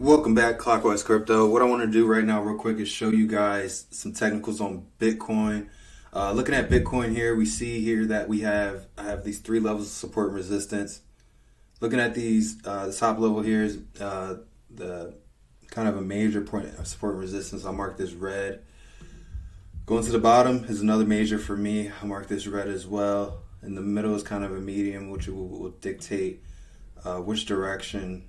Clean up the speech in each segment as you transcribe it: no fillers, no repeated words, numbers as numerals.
Welcome back, Clockwise Crypto. What I want to do right now real quick is show you guys some technicals on Bitcoin. Looking at Bitcoin here, we see here that I have these three levels of support and resistance. Looking at these, the top level here is the kind of a major point of support and resistance. I'll mark this red. Going to the bottom is another major for me. I'll mark this red as well. In the middle is kind of a medium, which will dictate which direction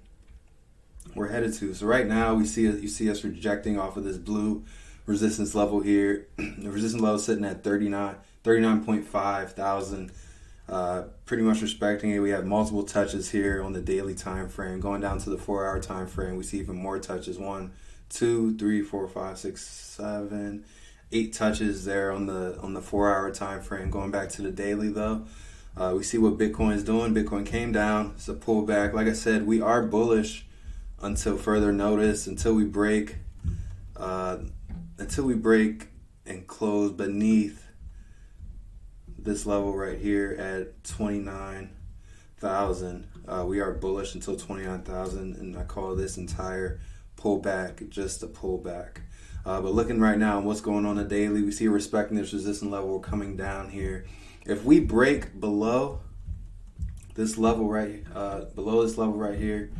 we're headed to. So right now you see us rejecting off of this blue resistance level here. The resistance level is sitting at 39.5 thousand. Pretty much respecting it. We have multiple touches here on the daily time frame. Going down to the 4-hour time frame, we see even more touches. 1, 2, 3, 4, 5, 6, 7, 8 touches there on the 4-hour time frame. Going back to the daily though, we see what Bitcoin is doing. Bitcoin came down. It's a pullback. Like I said, we are bullish until further notice, until we break and close beneath this level right here at 29,000. We are bullish until 29,000, and I call this entire pullback just a pullback. But looking right now at what's going on the daily, we see respecting this resistance level. We're coming down here. If we break below this level right here,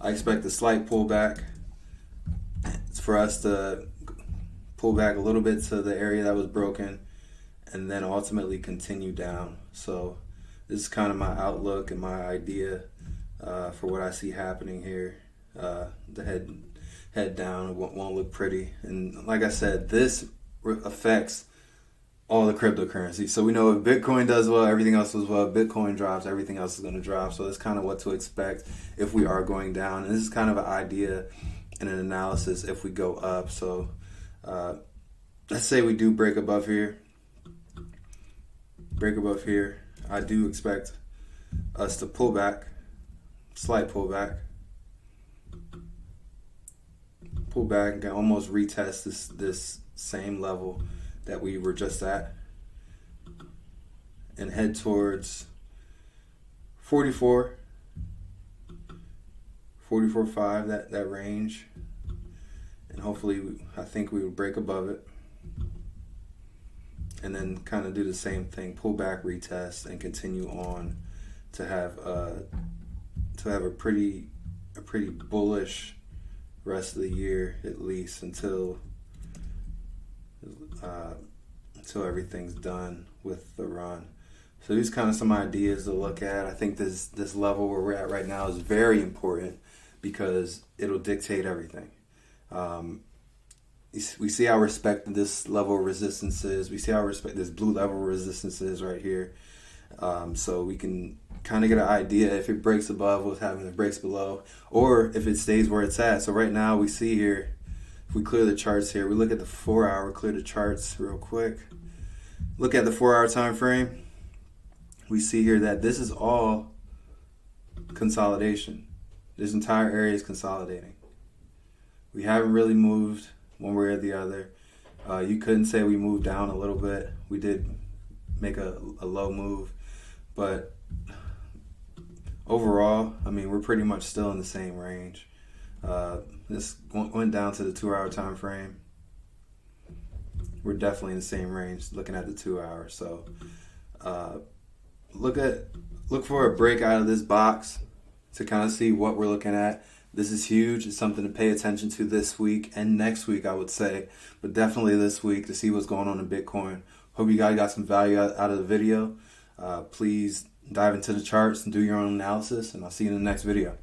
I expect a slight pullback. It's for us to pull back a little bit to the area that was broken and then ultimately continue down. So this is kind of my outlook and my idea for what I see happening here. The head down, it won't look pretty. And like I said, this affects all the cryptocurrency. So we know if Bitcoin does well, everything else does well. If Bitcoin drops, everything else is going to drop. So that's kind of what to expect if we are going down. And this is kind of an idea and an analysis if we go up. So let's say we do break above here. I do expect us to pull back, slight pullback. Pull back and almost retest this same level that we were just at and head towards 44.5, that range, and hopefully I think we would break above it and then kind of do the same thing, pull back, retest, and continue on to have a pretty bullish rest of the year, at least until everything's done with the run. So these kind of some ideas to look at. I think this level where we're at right now is very important because it'll dictate everything. We see how respected this level of resistance is. We see how respected this blue level of resistance is right here. So we can kind of get an idea if it breaks above what's happening, if it breaks below, or if it stays where it's at. So right now we see here, if we clear the charts here, we look at the 4-hour, clear the charts real quick. Look at the 4-hour time frame. We see here that this is all consolidation. This entire area is consolidating. We haven't really moved one way or the other. You couldn't say we moved down a little bit. We did make a low move, but overall, I mean, we're pretty much still in the same range. This went down to the 2-hour time frame. We're definitely in the same range looking at the 2-hour. So look for a break out of this box to kind of see what we're looking at. This is huge. It's something to pay attention to this week and next week, I would say, but definitely this week to see what's going on in Bitcoin. Hope you guys got some value out of the video. Please dive into the charts and do your own analysis, and I'll see you in the next video.